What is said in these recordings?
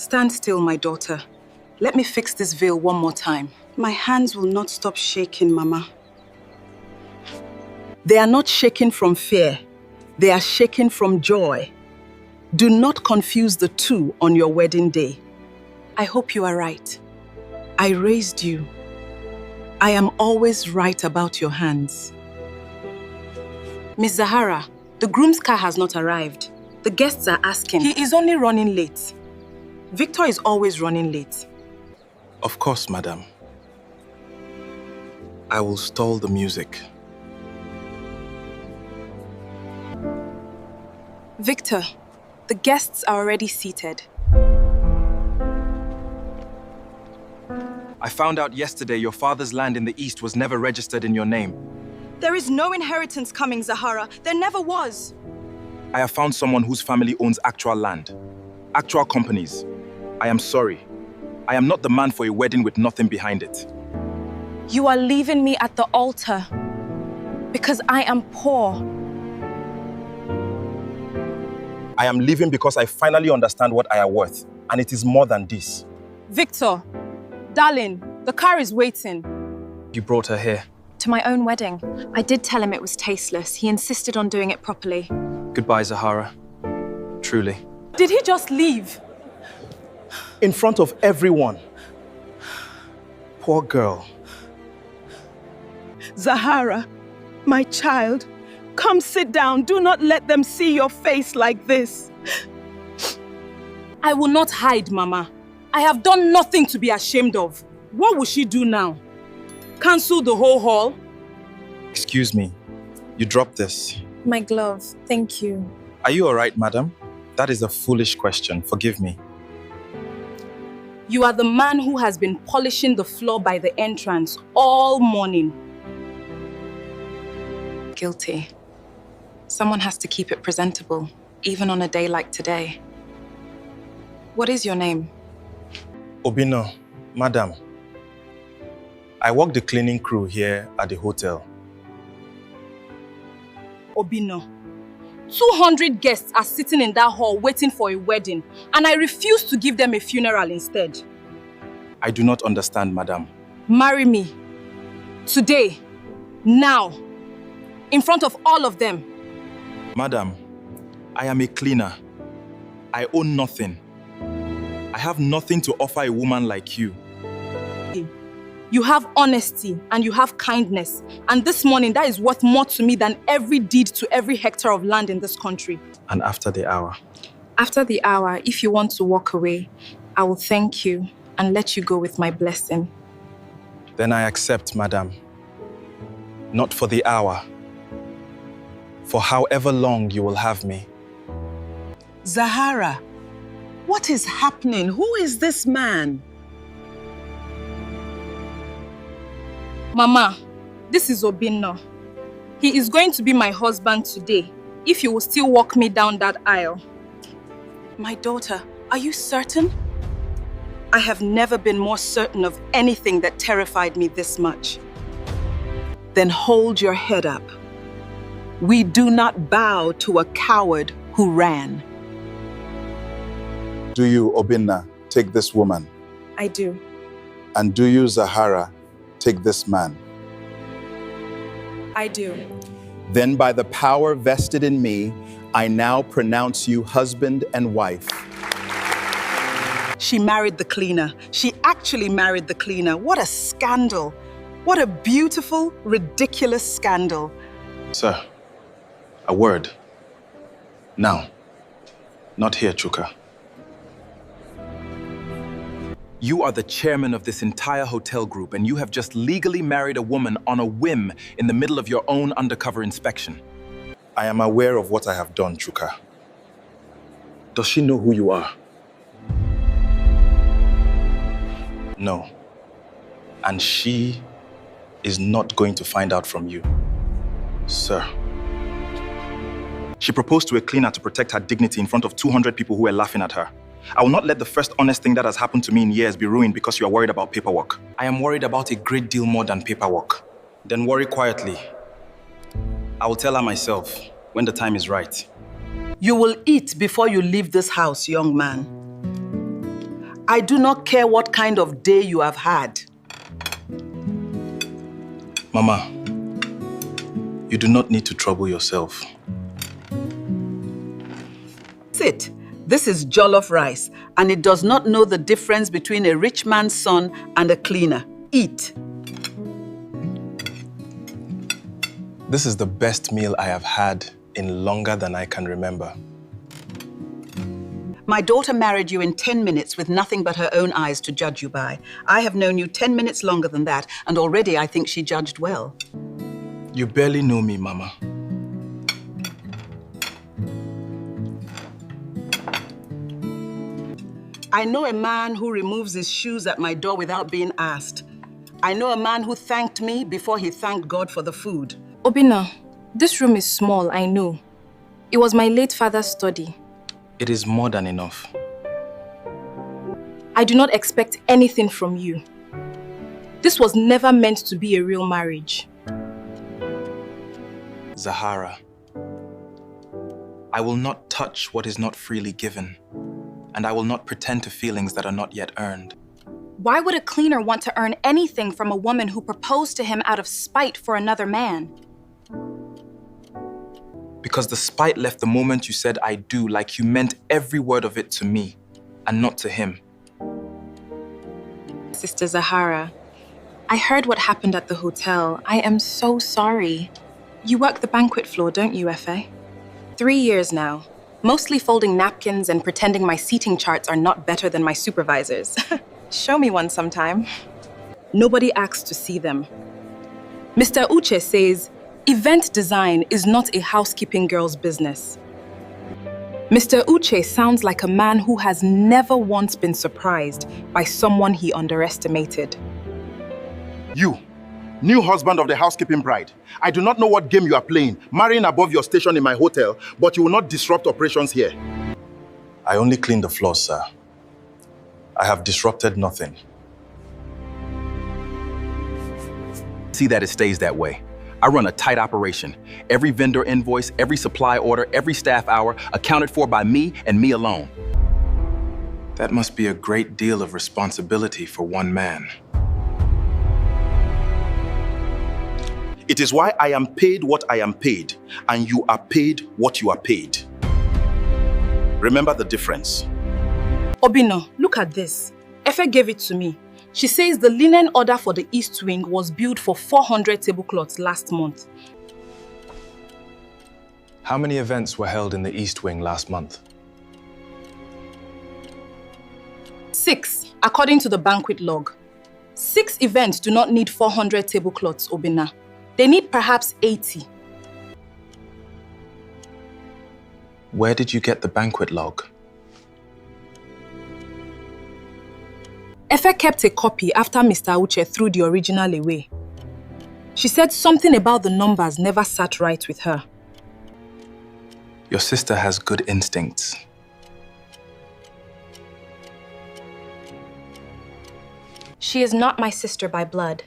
Stand still, my daughter. Let me fix this veil one more time. My hands will not stop shaking, Mama. They are not shaken from fear. They are shaken from joy. Do not confuse the two on your wedding day. I hope you are right. I raised you. I am always right about your hands. Miss Zahara, the groom's car has not arrived. The guests are asking. He is only running late. Victor is always running late. Of course, madam. I will stall the music. Victor, the guests are already seated. I found out yesterday your father's land in the east was never registered in your name. There is no inheritance coming, Zahara. There never was. I have found someone whose family owns actual land, actual companies. I am sorry. I am not the man for a wedding with nothing behind it. You are leaving me at the altar because I am poor. I am leaving because I finally understand what I am worth, and it is more than this. Victor, darling, the car is waiting. You brought her here. To my own wedding. I did tell him it was tasteless. He insisted on doing it properly. Goodbye, Zahara. Truly. Did he just leave? In front of everyone. Poor girl. Zahara, my child, come sit down. Do not let them see your face like this. I will not hide, Mama. I have done nothing to be ashamed of. What will she do now? Cancel the whole hall? Excuse me. You dropped this. My glove, thank you. Are you all right, madam? That is a foolish question. Forgive me. You are the man who has been polishing the floor by the entrance all morning. Guilty. Someone has to keep it presentable, even on a day like today. What is your name? Obino, madam. I work the cleaning crew here at the hotel. Obino, 200 guests are sitting in that hall waiting for a wedding, and I refuse to give them a funeral instead. I do not understand, madam. Marry me. Today. Now. In front of all of them. Madam, I am a cleaner. I own nothing. I have nothing to offer a woman like you. You have honesty and you have kindness. And this morning, that is worth more to me than every deed to every hectare of land in this country. And after the hour? After the hour, if you want to walk away, I will thank you and let you go with my blessing. Then I accept, madam. Not for the hour. For however long you will have me. Zahara, what is happening? Who is this man? Mama, this is Obino. He is going to be my husband today, if you will still walk me down that aisle. My daughter, are you certain? I have never been more certain of anything that terrified me this much. Then hold your head up. We do not bow to a coward who ran. Do you, Obinna, take this woman? I do. And do you, Zahara, take this man? I do. Then by the power vested in me, I now pronounce you husband and wife. She married the cleaner. She actually married the cleaner. What a scandal. What a beautiful, ridiculous scandal. Sir, a word. Now. Not here, Chuka. You are the chairman of this entire hotel group, and you have just legally married a woman on a whim in the middle of your own undercover inspection. I am aware of what I have done, Chuka. Does she know who you are? No. And she is not going to find out from you, sir. She proposed to a cleaner to protect her dignity in front of 200 people who were laughing at her. I will not let the first honest thing that has happened to me in years be ruined because you are worried about paperwork. I am worried about a great deal more than paperwork. Then worry quietly. I will tell her myself when the time is right. You will eat before you leave this house, young man. I do not care what kind of day you have had. Mama, you do not need to trouble yourself. Sit. This is jollof rice, and it does not know the difference between a rich man's son and a cleaner. Eat. This is the best meal I have had in longer than I can remember. My daughter married you in 10 minutes with nothing but her own eyes to judge you by. I have known you 10 minutes longer than that, and already I think she judged well. You barely know me, Mama. I know a man who removes his shoes at my door without being asked. I know a man who thanked me before he thanked God for the food. Obinna, this room is small, I know. It was my late father's study. It is more than enough. I do not expect anything from you. This was never meant to be a real marriage. Zahara, I will not touch what is not freely given, and I will not pretend to feelings that are not yet earned. Why would a cleaner want to earn anything from a woman who proposed to him out of spite for another man? Because the spite left the moment you said I do, like you meant every word of it to me, and not to him. Sister Zahara, I heard what happened at the hotel. I am so sorry. You work the banquet floor, don't you, Efe? 3 years now. Mostly folding napkins and pretending my seating charts are not better than my supervisor's. Show me one sometime. Nobody asked to see them. Mr. Uche says, event design is not a housekeeping girl's business. Mr. Uche sounds like a man who has never once been surprised by someone he underestimated. You, new husband of the housekeeping bride. I do not know what game you are playing, marrying above your station in my hotel, but you will not disrupt operations here. I only clean the floors, sir. I have disrupted nothing. See that it stays that way. I run a tight operation. Every vendor invoice, every supply order, every staff hour accounted for by me and me alone. That must be a great deal of responsibility for one man. It is why I am paid what I am paid, and you are paid what you are paid. Remember the difference. Obinna, look at this. Efe gave it to me. She says the linen order for the East Wing was billed for 400 tablecloths last month. How many events were held in the East Wing last month? 6, according to the banquet log. 6 events do not need 400 tablecloths, Obinna. They need perhaps 80. Where did you get the banquet log? Efe kept a copy after Mr. Uche threw the original away. She said something about the numbers never sat right with her. Your sister has good instincts. She is not my sister by blood,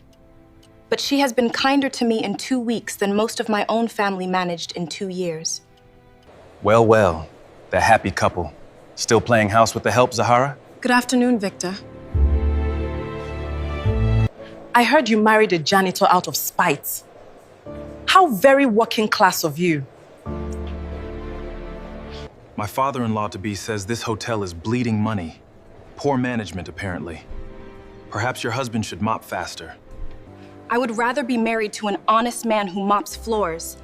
but she has been kinder to me in 2 weeks than most of my own family managed in 2 years. Well, well, the happy couple. Still playing house with the help, Zahara? Good afternoon, Victor. I heard you married a janitor out of spite. How very working class of you. My father-in-law-to-be says this hotel is bleeding money. Poor management, apparently. Perhaps your husband should mop faster. I would rather be married to an honest man who mops floors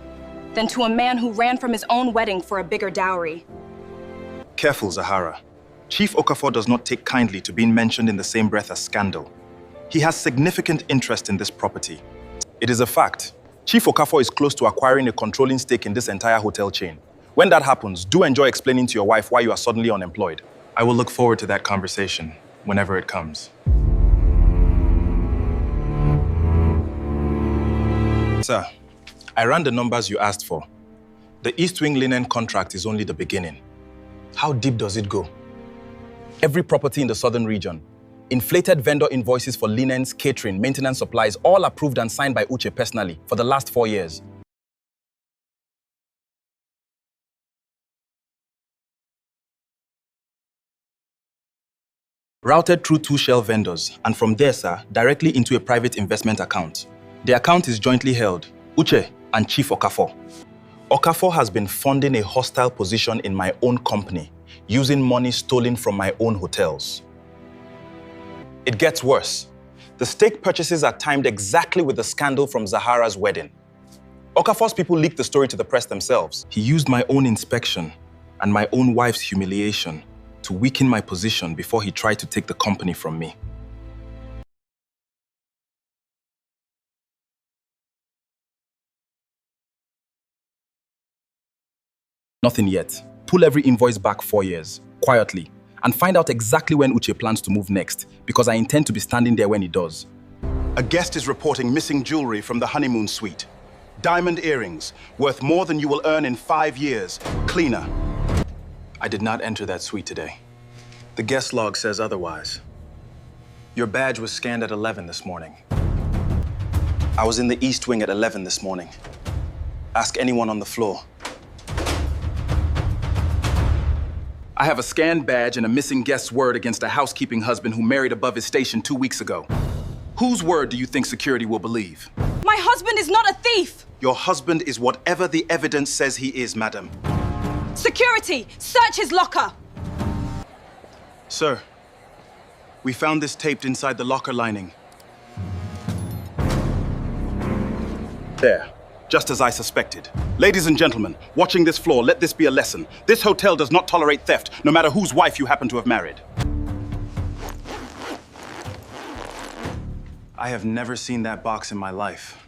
than to a man who ran from his own wedding for a bigger dowry. Careful, Zahara. Chief Okafor does not take kindly to being mentioned in the same breath as scandal. He has significant interest in this property. It is a fact. Chief Okafor is close to acquiring a controlling stake in this entire hotel chain. When that happens, do enjoy explaining to your wife why you are suddenly unemployed. I will look forward to that conversation whenever it comes. Sir, I ran the numbers you asked for. The East Wing linen contract is only the beginning. How deep does it go? Every property in the southern region. Inflated vendor invoices for linens, catering, maintenance supplies, all approved and signed by Uche personally for the last 4 years. Routed through 2 shell vendors, and from there, sir, directly into a private investment account. The account is jointly held, Uche and Chief Okafor. Okafor has been funding a hostile position in my own company, using money stolen from my own hotels. It gets worse. The stake purchases are timed exactly with the scandal from Zahara's wedding. Okafor's people leaked the story to the press themselves. He used my own inspection and my own wife's humiliation to weaken my position before he tried to take the company from me. Nothing yet. Pull every invoice back 4 years, quietly, and find out exactly when Uche plans to move next, because I intend to be standing there when he does. A guest is reporting missing jewelry from the honeymoon suite. Diamond earrings, worth more than you will earn in 5 years. Cleaner. I did not enter that suite today. The guest log says otherwise. Your badge was scanned at 11 this morning. I was in the East Wing at 11 this morning. Ask anyone on the floor. I have a scanned badge and a missing guest's word against a housekeeping husband who married above his station 2 weeks ago. Whose word do you think security will believe? My husband is not a thief! Your husband is whatever the evidence says he is, madam. Security! Search his locker! Sir, we found this taped inside the locker lining. There, just as I suspected. Ladies and gentlemen, watching this floor, let this be a lesson. This hotel does not tolerate theft, no matter whose wife you happen to have married. I have never seen that box in my life.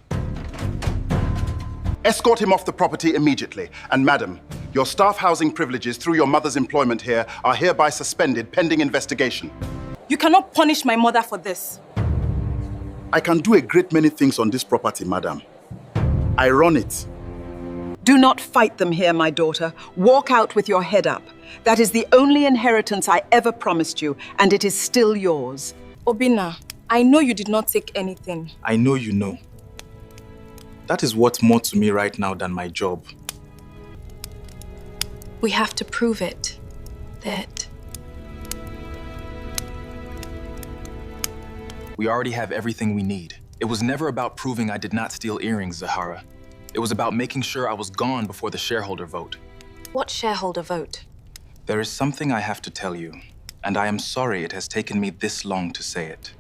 Escort him off the property immediately. And madam, your staff housing privileges through your mother's employment here are hereby suspended pending investigation. You cannot punish my mother for this. I can do a great many things on this property, madam. I run it. Do not fight them here, my daughter. Walk out with your head up. That is the only inheritance I ever promised you, and it is still yours. Obinna, I know you did not take anything. I know you know. That is what's more to me right now than my job. We have to prove it. That... We already have everything we need. It was never about proving I did not steal earrings, Zahara. It was about making sure I was gone before the shareholder vote. What shareholder vote? There is something I have to tell you, and I am sorry it has taken me this long to say it.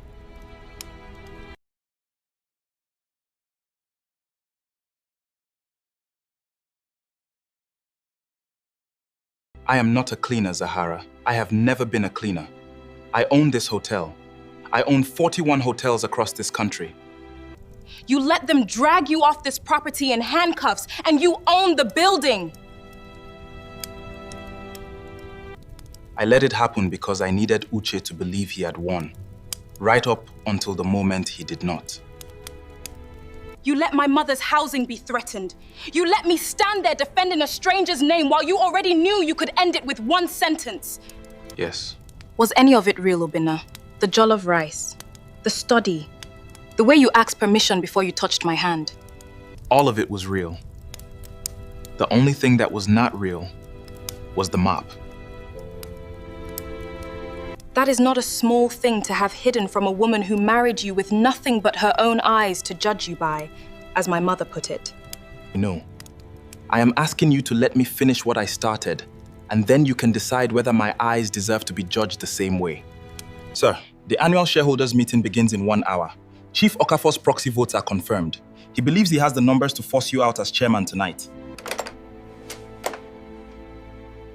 I am not a cleaner, Zahara. I have never been a cleaner. I own this hotel. I own 41 hotels across this country. You let them drag you off this property in handcuffs, and you own the building! I let it happen because I needed Uche to believe he had won, right up until the moment he did not. You let my mother's housing be threatened. You let me stand there defending a stranger's name while you already knew you could end it with one sentence. Yes. Was any of it real, Obinna? The jollof rice, the study, the way you asked permission before you touched my hand. All of it was real. The only thing that was not real was the mop. That is not a small thing to have hidden from a woman who married you with nothing but her own eyes to judge you by, as my mother put it. No. I am asking you to let me finish what I started, and then you can decide whether my eyes deserve to be judged the same way. Sir, the annual shareholders meeting begins in 1 hour. Chief Okafor's proxy votes are confirmed. He believes he has the numbers to force you out as chairman tonight.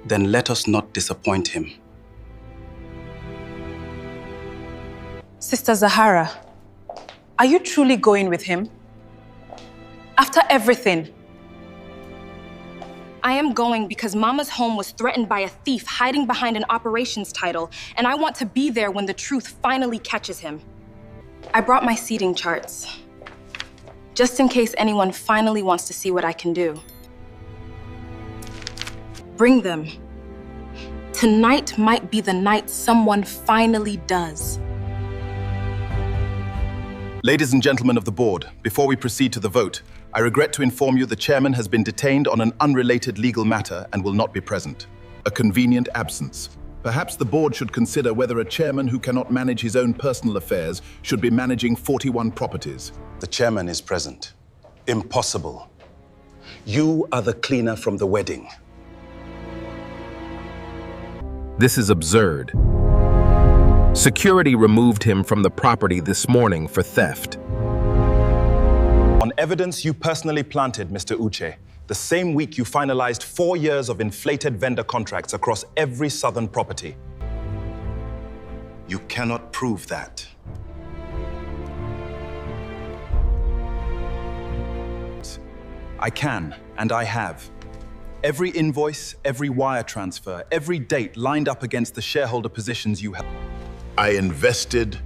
Then let us not disappoint him. Sister Zahara, are you truly going with him? After everything? I am going because Mama's home was threatened by a thief hiding behind an operations title, and I want to be there when the truth finally catches him. I brought my seating charts, just in case anyone finally wants to see what I can do. Bring them. Tonight might be the night someone finally does. Ladies and gentlemen of the board, before we proceed to the vote, I regret to inform you the chairman has been detained on an unrelated legal matter and will not be present. A convenient absence. Perhaps the board should consider whether a chairman who cannot manage his own personal affairs should be managing 41 properties. The chairman is present. Impossible. You are the cleaner from the wedding. This is absurd. Security removed him from the property this morning for theft. On evidence you personally planted, Mr. Uche, the same week you finalized 4 years of inflated vendor contracts across every southern property. You cannot prove that. I can, and I have. Every invoice, every wire transfer, every date lined up against the shareholder positions you held. I invested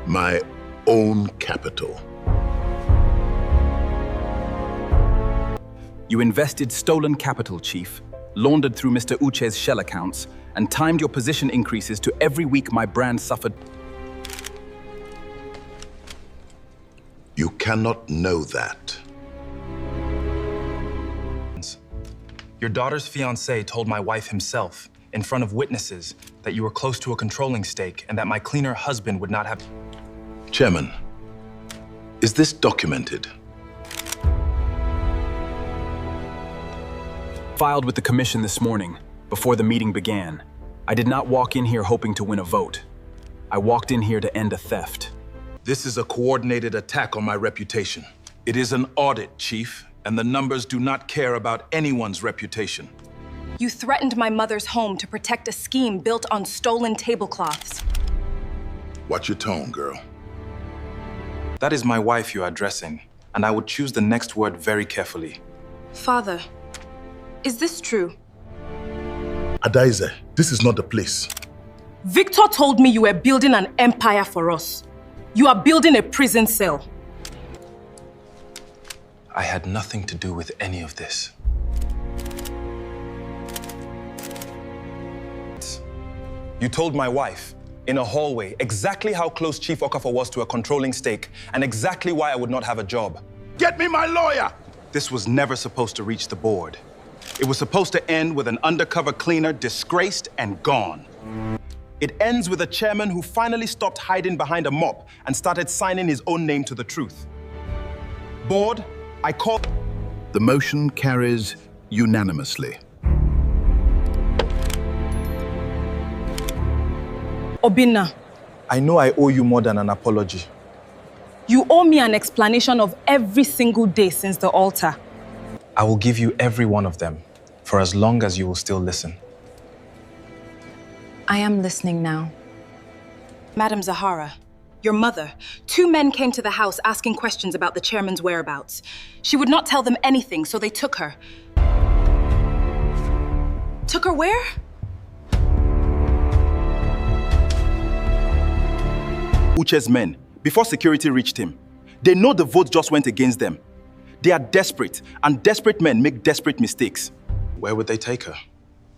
my own capital. You invested stolen capital, Chief, laundered through Mr. Uche's shell accounts, and timed your position increases to every week my brand suffered. You cannot know that. Your daughter's fiancé told my wife himself, in front of witnesses, that you were close to a controlling stake and that my cleaner husband would not have... Chairman, is this documented? Filed with the commission this morning, before the meeting began. I did not walk in here hoping to win a vote. I walked in here to end a theft. This is a coordinated attack on my reputation. It is an audit, Chief, and the numbers do not care about anyone's reputation. You threatened my mother's home to protect a scheme built on stolen tablecloths. Watch your tone, girl. That is my wife you are addressing, and I would choose the next word very carefully. Father, is this true? Adaize, this is not the place. Victor told me you were building an empire for us. You are building a prison cell. I had nothing to do with any of this. You told my wife, in a hallway, exactly how close Chief Okafor was to a controlling stake and exactly why I would not have a job. Get me my lawyer! This was never supposed to reach the board. It was supposed to end with an undercover cleaner disgraced and gone. It ends with a chairman who finally stopped hiding behind a mop and started signing his own name to the truth. Board, I call... The motion carries unanimously. Obinna, I know I owe you more than an apology. you owe me an explanation of every single day since the altar. I will give you every one of them, for as long as you will still listen. I am listening now. Madam Zahara, your mother, 2 men came to the house asking questions about the chairman's whereabouts. She would not tell them anything, so they took her. Took her where? Uche's men, before security reached him, they know the vote just went against them. They are desperate, and desperate men make desperate mistakes. Where would they take her?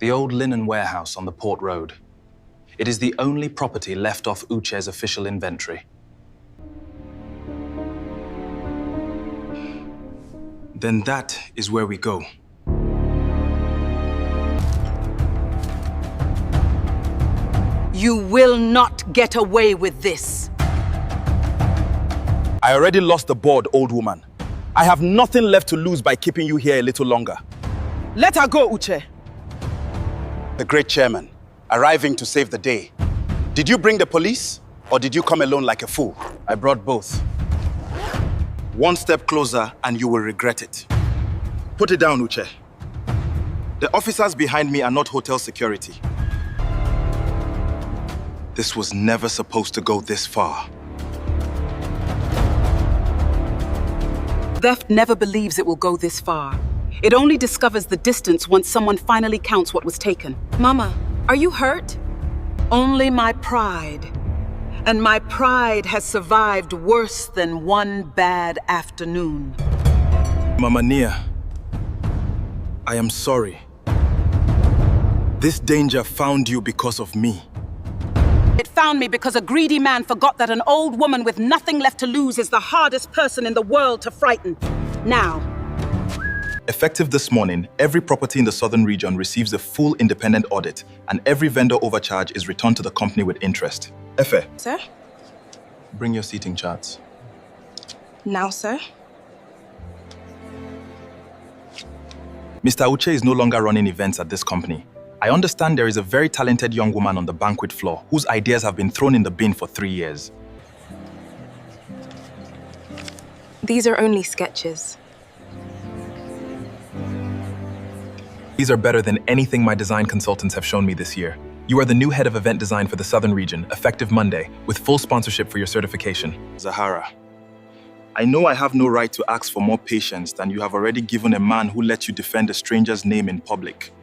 The old linen warehouse on the Port Road. It is the only property left off Uche's official inventory. Then that is where we go. You will not get away with this. I already lost the board, old woman. I have nothing left to lose by keeping you here a little longer. Let her go, Uche. The great chairman, arriving to save the day. Did you bring the police, or did you come alone like a fool? I brought both. One step closer and you will regret it. Put it down, Uche. The officers behind me are not hotel security. This was never supposed to go this far. Theft never believes it will go this far. It only discovers the distance once someone finally counts what was taken. Mama, are you hurt? Only my pride. And my pride has survived worse than one bad afternoon. Mama Nia, I am sorry. This danger found you because of me. It found me because a greedy man forgot that an old woman with nothing left to lose is the hardest person in the world to frighten. Now, Effective this morning, every property in the southern region receives a full independent audit, and every vendor overcharge is returned to the company with interest. Efe, Sir? bring your seating charts. Now, sir? Mr. Uche is no longer running events at this company. I understand there is a very talented young woman on the banquet floor whose ideas have been thrown in the bin for 3 years. These are only sketches. These are better than anything my design consultants have shown me this year. You are the new head of event design for the Southern region, effective Monday, with full sponsorship for your certification. Zahara, I know I have no right to ask for more patience than you have already given a man who let you defend a stranger's name in public.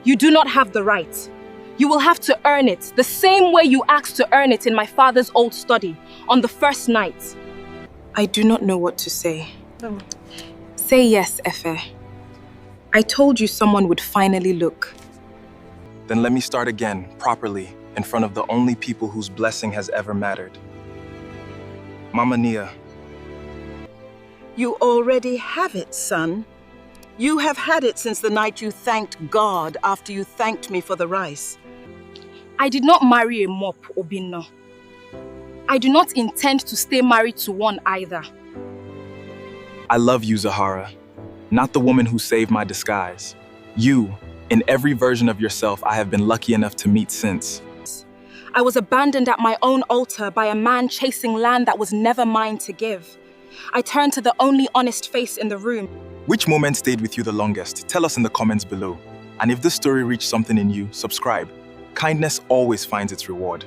You do not have the right. You will have to earn it, the same way you asked to earn it in my father's old study, on the first night. I do not know what to say. Say yes, Efe. I told you someone would finally look. Then let me start again, properly, in front of the only people whose blessing has ever mattered. Mama Nia. You already have it, son. You have had it since the night you thanked God after you thanked me for the rice. I did not marry a mop, Obinno. I do not intend to stay married to one either. I love you, Zahara. Not the woman who saved my disguise. You, in every version of yourself I have been lucky enough to meet since. I was abandoned at my own altar by a man chasing land that was never mine to give. I turned to the only honest face in the room. Which moment stayed with you the longest? Tell us in the comments below. And if this story reached something in you, subscribe. Kindness always finds its reward.